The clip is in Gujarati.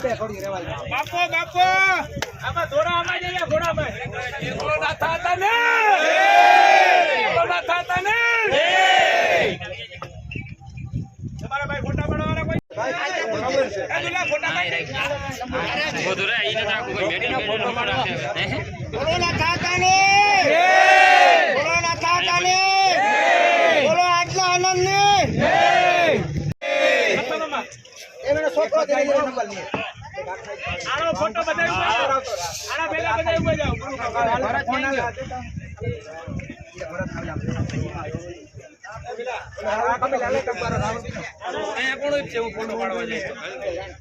બાપો બાપો આમાં થોડા આમાં જઈએ ઘોડામાં બોલો ના થાતા ને બોલો ના થાતા ને તમારા ભાઈ ફોટા પાડવાના કોઈ ખબર છે કાજુલા ફોટા પાડ બોધરા ઈને નાખો કોઈ બેટીનો ફોટો પાડવા બોલો ના થાતા ને બોલો ના થાતા ને બોલો આટલા આનંદ ને એનો છોકરો દે નંબર લે આનો ફોટો બતાવ્યો આના ભેગા બધા ઉભા જાવ ભરત ફોન આલે ભરત આવી જા આ કમે લાલે તમારો અહીંયા કોણ છે હું ફોટો પાડવા જાય